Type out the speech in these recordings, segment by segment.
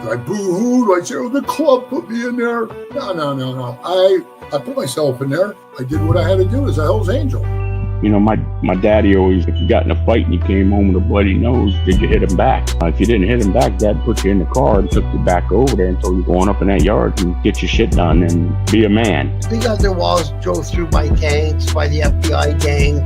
Do I boo-hoo? Do I say, oh, the club put me in there? No. I put myself in there. I did what I had to do as a Hell's Angel. You know, my daddy always, if you got in a fight and you came home with a bloody nose, did you hit him back? If you didn't hit him back, Dad put you in the car and took you back over there until you're going up in that yard and get your shit done and be a man. They got their walls drove through by gangs, by the FBI gang,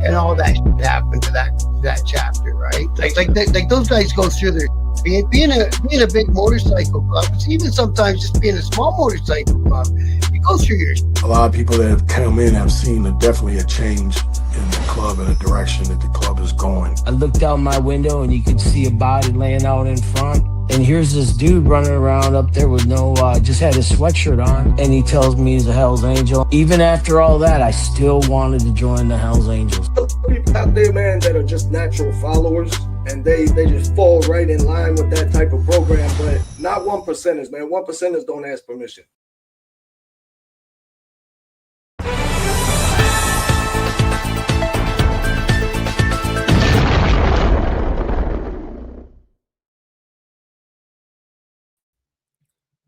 and all that shit happened to that chapter, right? Like those guys go through their being a big motorcycle club. It's even sometimes just being a small motorcycle club. You go through your. A lot of people that have come in have seen definitely a change in the club and the direction that the club is going. I looked out my window and you could see a body laying out in front. And here's this dude running around up there with no, just had his sweatshirt on. And he tells me he's a Hell's Angel. Even after all that, I still wanted to join the Hell's Angels. People out there, man, that are just natural followers. And they just fall right in line with that type of program. But not 1%ers, man. 1%ers don't ask permission.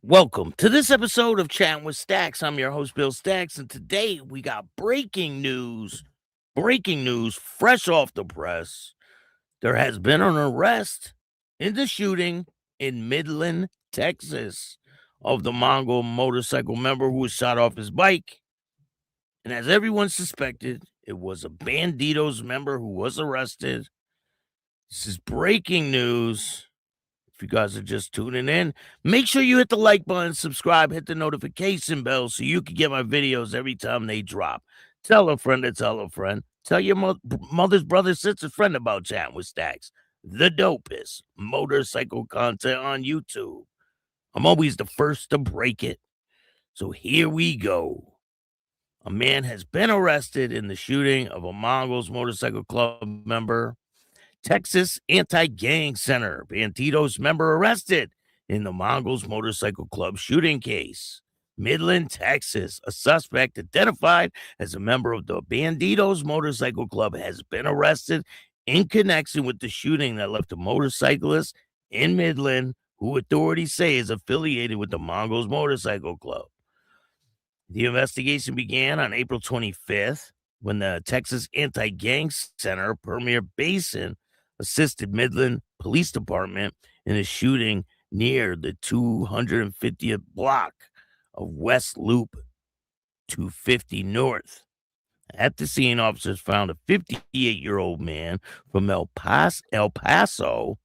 Welcome to this episode of Chattin With Staxx. I'm your host, Bill Staxx, and today we got breaking news, fresh off the press. There has been an arrest in the shooting in Midland, Texas, of the Mongol motorcycle member who was shot off his bike. And as everyone suspected, it was a Bandidos member who was arrested. This is breaking news. If you guys are just tuning in, make sure you hit the like button, subscribe, hit the notification bell so you can get my videos every time they drop. Tell a friend to tell a friend. Tell your mother's brother, sister, friend about Chattin With Staxx, the dopest motorcycle content on YouTube. I'm always the first to break it. So here we go. A man has been arrested in the shooting of a Mongols Motorcycle Club member. Texas Anti-Gang Center. Bandidos member arrested in the Mongols Motorcycle Club shooting case. Midland, Texas. A suspect identified as a member of the Bandidos Motorcycle Club has been arrested in connection with the shooting that left a motorcyclist in Midland who authorities say is affiliated with the Mongols Motorcycle Club. The investigation began on April 25th when the Texas Anti-Gang Center, Premier Basin, assisted Midland Police Department in a shooting near the 250th block of West Loop 250 North. At the scene, officers found a 58-year-old man from El Paso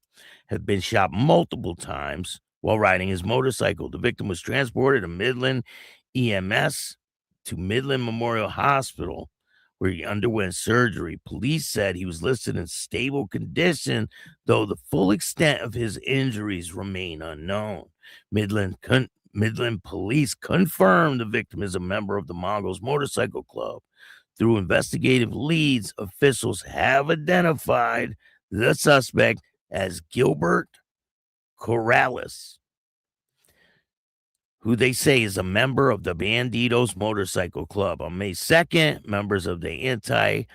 had been shot multiple times while riding his motorcycle. The victim was transported to Midland EMS to Midland Memorial Hospital, where he underwent surgery. Police said he was listed in stable condition, though the full extent of his injuries remain unknown. Midland police confirmed the victim is a member of the Mongols Motorcycle Club. Through investigative leads, officials have identified the suspect as Gilbert Corrales, who they say is a member of the Bandidos Motorcycle Club. On May 2nd, members of the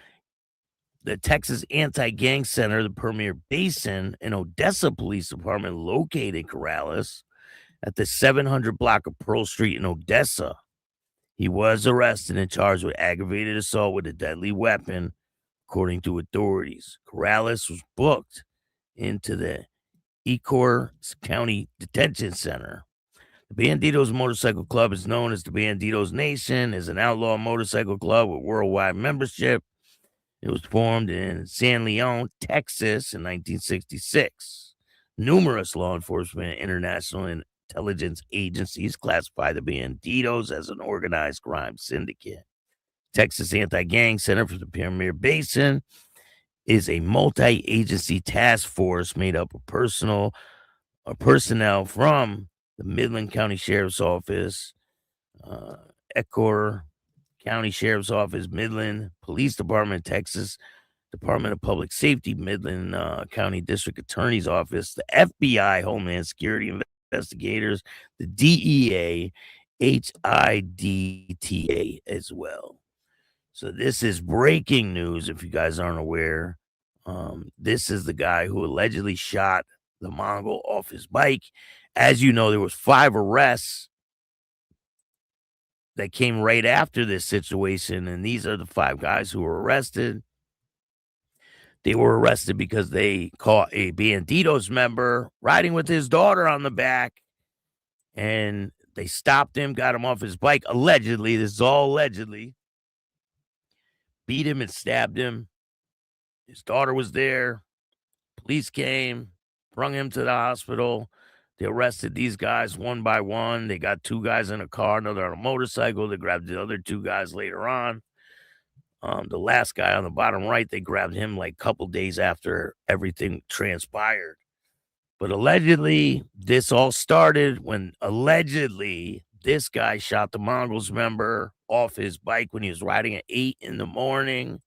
Texas Anti-Gang Center, the Premier Basin, and Odessa Police Department located Corrales at the 700 block of Pearl Street in Odessa. He was arrested and charged with aggravated assault with a deadly weapon, according to authorities. Corrales was booked into the Ecorse County Detention Center. The Bandidos Motorcycle Club is known as the Bandidos Nation, is an outlaw motorcycle club with worldwide membership. It was formed in San Leon, Texas in 1966. Numerous law enforcement and international intelligence agencies classify the Bandidos as an organized crime syndicate. Texas Anti-Gang Center for the Premier Basin is a multi-agency task force made up of personnel from the Midland County Sheriff's Office, Ecorse County Sheriff's Office, Midland Police Department, Texas Department of Public Safety, Midland County District Attorney's Office, the FBI, Homeland Security Investigators, the DEA, HIDTA as well. So this is breaking news, if you guys aren't aware. This is the guy who allegedly shot the Mongol off his bike. As you know, there was 5 arrests that came right after this situation, and these are the 5 guys who were arrested. They were arrested because they caught a Bandidos member riding with his daughter on the back, and they stopped him, got him off his bike, allegedly. This is all allegedly. Beat him and stabbed him. His daughter was there. Police came, brought him to the hospital. They arrested these guys one by one. They got 2 guys in a car, another on a motorcycle. They grabbed the other 2 guys later on. The last guy on the bottom right, they grabbed him like a couple days after everything transpired. But allegedly, this all started when allegedly this guy shot the Mongols member off his bike when he was riding at 8 in the morning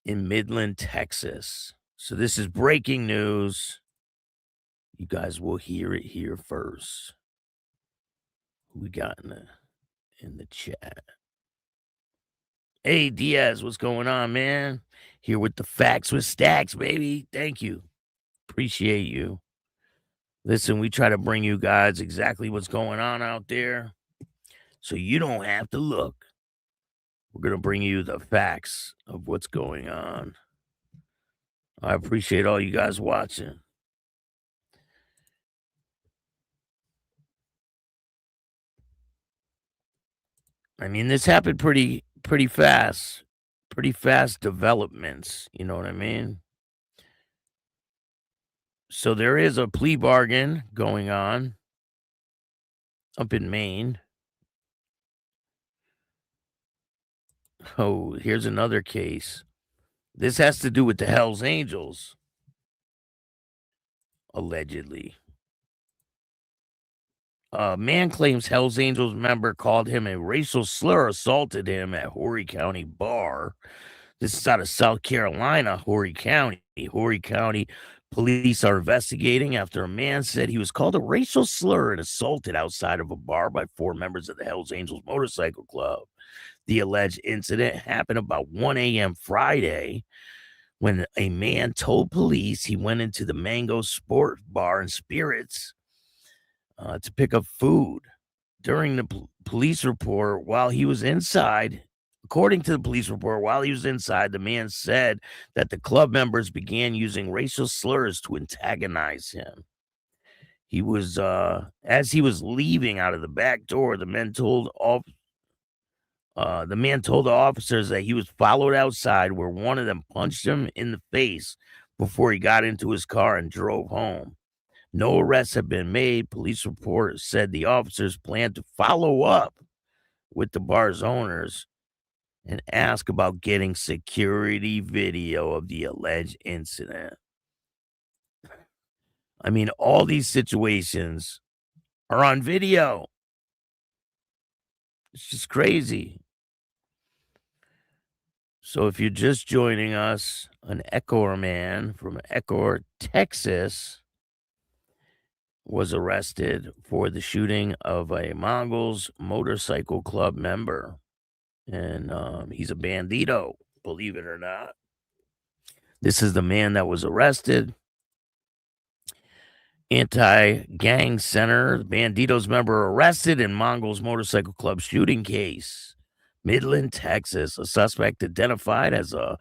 in Midland, Texas. So this is breaking news. You guys will hear it here first. Who we got in the chat? Hey, Diaz, what's going on, man? Here with the facts with Staxx, baby. Thank you. Appreciate you. Listen, we try to bring you guys exactly what's going on out there so you don't have to look. We're going to bring you the facts of what's going on. I appreciate all you guys watching. I mean, this happened pretty fast. Pretty fast developments, you know what I mean? So there is a plea bargain going on up in Maine. Oh, here's another case. This has to do with the Hells Angels, allegedly. A man claims Hells Angels member called him a racial slur, assaulted him at Horry County Bar. This is out of South Carolina, Horry County. Horry County police are investigating after a man said he was called a racial slur and assaulted outside of a bar by 4 members of the Hells Angels Motorcycle Club. The alleged incident happened about 1 a.m. Friday when a man told police he went into the Mango Sport Bar and Spirits to pick up food. During the police report, while he was inside, according to the police report, while he was inside, the man said that the club members began using racial slurs to antagonize him. He was, as he was leaving out of the back door, the man told the officers that he was followed outside, where one of them punched him in the face before he got into his car and drove home. No arrests have been made. Police report said the officers plan to follow up with the bar's owners and ask about getting security video of the alleged incident. I mean, all these situations are on video. It's just crazy. So if you're just joining us, an Ecuador man from Ecuador, Texas, was arrested for the shooting of a Mongols Motorcycle Club member. And he's a bandito, believe it or not. This is the man that was arrested. Anti-gang center, the Bandidos member arrested in Mongols Motorcycle Club shooting case. Midland, Texas. A suspect identified as a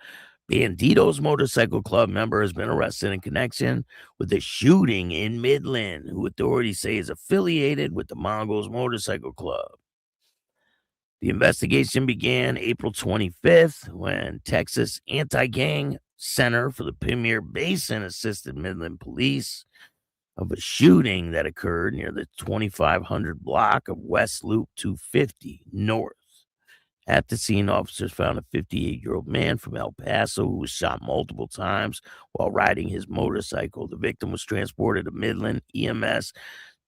Bandidos Motorcycle Club member has been arrested in connection with the shooting in Midland, who authorities say is affiliated with the Mongols Motorcycle Club. The investigation began April 25th when Texas Anti-Gang Center for the Premier Basin assisted Midland police of a shooting that occurred near the 2500 block of West Loop 250 North. At the scene, officers found a 58-year-old man from El Paso who was shot multiple times while riding his motorcycle. The victim was transported to Midland EMS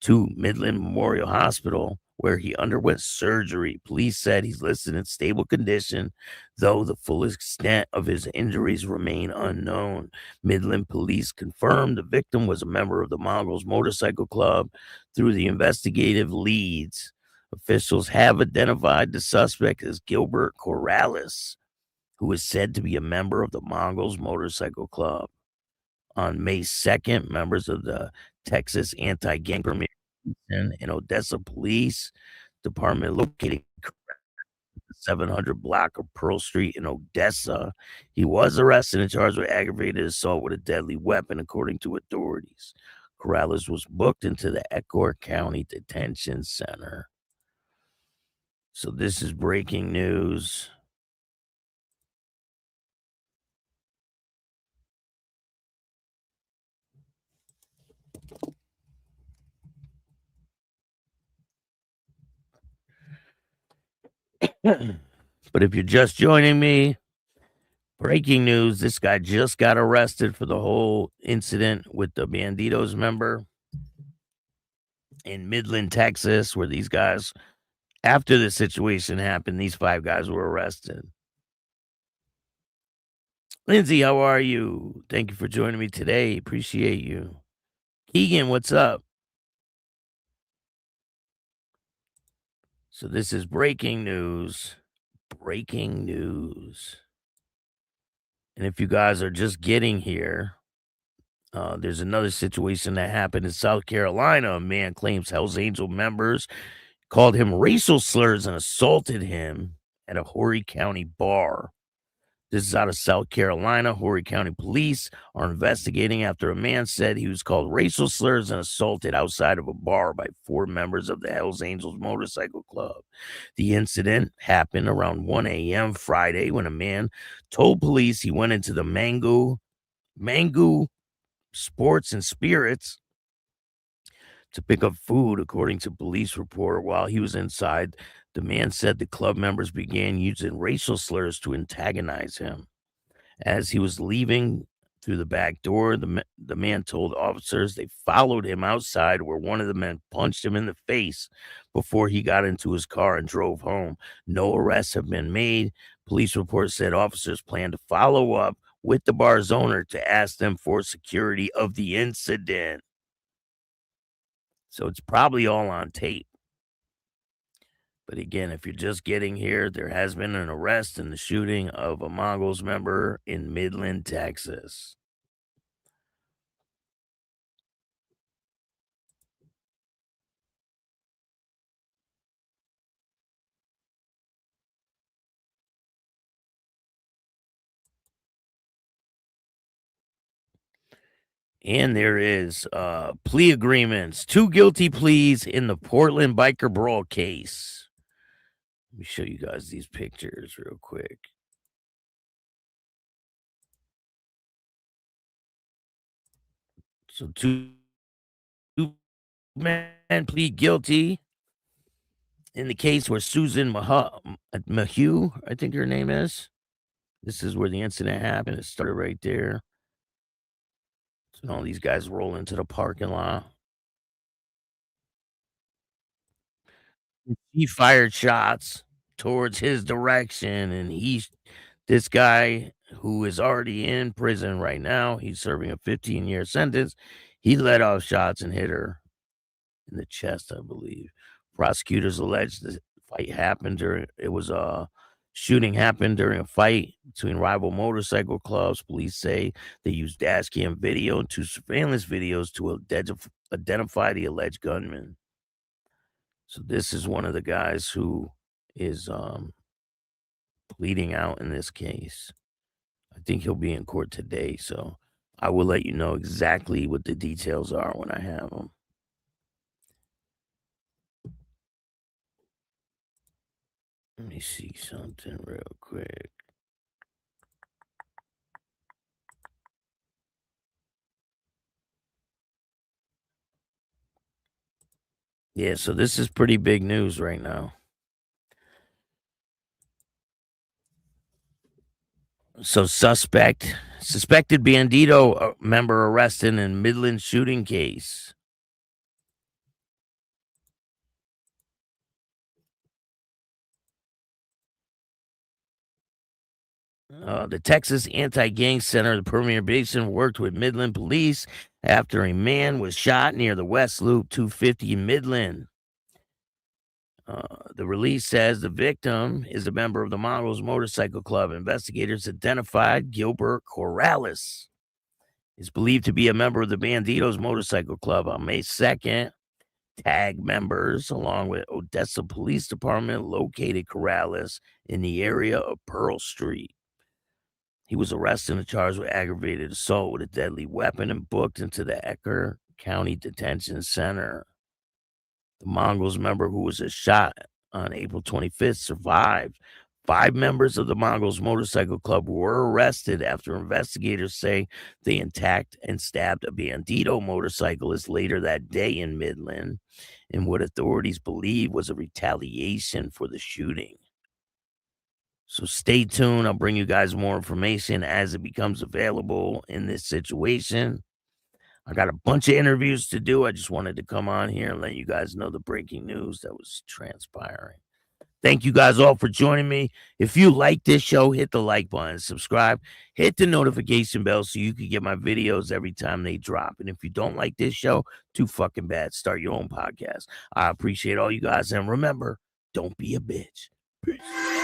to Midland Memorial Hospital, where he underwent surgery. Police said he's listed in stable condition, though the full extent of his injuries remain unknown. Midland police confirmed the victim was a member of the Mongols Motorcycle Club through the investigative leads. Officials have identified the suspect as Gilbert Corrales, who is said to be a member of the Mongols Motorcycle Club. On May 2nd, members of the Texas Anti-Gang Permission and Odessa Police Department located the 700 block of Pearl Street in Odessa. He was arrested and charged with aggravated assault with a deadly weapon, according to authorities. Corrales was booked into the Echo County Detention Center. So this is breaking news. But if you're just joining me, breaking news, this guy just got arrested for the whole incident with the Bandidos member in Midland, Texas, where these guys, after the situation happened, these 5 guys were arrested. Lindsay, how are you? Thank you for joining me today. Appreciate you. Keegan, what's up? So this is breaking news. Breaking news. And if you guys are just getting here, there's another situation that happened in South Carolina. A man claims Hells Angel members called him racial slurs and assaulted him at a Horry County bar. This is out of South Carolina. Horry County police are investigating after a man said he was called racial slurs and assaulted outside of a bar by 4 members of the Hells Angels Motorcycle Club. The incident happened around 1 a.m. Friday when a man told police he went into the Mango Sports and Spirits to pick up food, according to police report. While he was inside, the man said the club members began using racial slurs to antagonize him. As he was leaving through the back door, the man told officers they followed him outside, where one of the men punched him in the face before he got into his car and drove home. No arrests have been made. Police reports said officers plan to follow up with the bar's owner to ask them for security of the incident. So it's probably all on tape. But again, if you're just getting here, there has been an arrest in the shooting of a Mongols member in Midland, Texas. And there is plea agreements, 2 guilty pleas in the Portland biker brawl case. Let me show you guys these pictures real quick. So 2 men plead guilty in the case where Susan Mahue, I think her name is. This is where the incident happened. It started right there. So all these guys roll into the parking lot. He fired shots towards his direction, and this guy who is already in prison right now, he's serving a 15-year sentence. He let off shots and hit her in the chest, I believe. Prosecutors allege the fight happened shooting happened during a fight between rival motorcycle clubs. Police say they used dash cam video and 2 surveillance videos to identify the alleged gunman. So this is one of the guys who is pleading out in this case. I think he'll be in court today, so I will let you know exactly what the details are when I have them. Let me see something real quick. Yeah, so this is pretty big news right now. So suspected Bandito member arrested in Midland shooting case. The Texas Anti-Gang Center, the Permian Basin, worked with Midland police after a man was shot near the West Loop 250 in Midland. The release says the victim is a member of the Mongols Motorcycle Club. Investigators identified Gilbert Corrales is believed to be a member of the Bandidos Motorcycle Club. On May 2nd, tag members, along with Odessa Police Department, located Corrales in the area of Pearl Street. He was arrested and charged with aggravated assault with a deadly weapon and booked into the Ecker County Detention Center. The Mongols member who was shot on April 25th survived. 5 members of the Mongols Motorcycle Club were arrested after investigators say they attacked and stabbed a Bandido motorcyclist later that day in MidIand, in what authorities believe was a retaliation for the shooting. So stay tuned. I'll bring you guys more information as it becomes available in this situation. I got a bunch of interviews to do. I just wanted to come on here and let you guys know the breaking news that was transpiring. Thank you guys all for joining me. If you like this show, hit the like button, subscribe, hit the notification bell so you can get my videos every time they drop. And if you don't like this show, too fucking bad. Start your own podcast. I appreciate all you guys. And remember, don't be a bitch. Peace.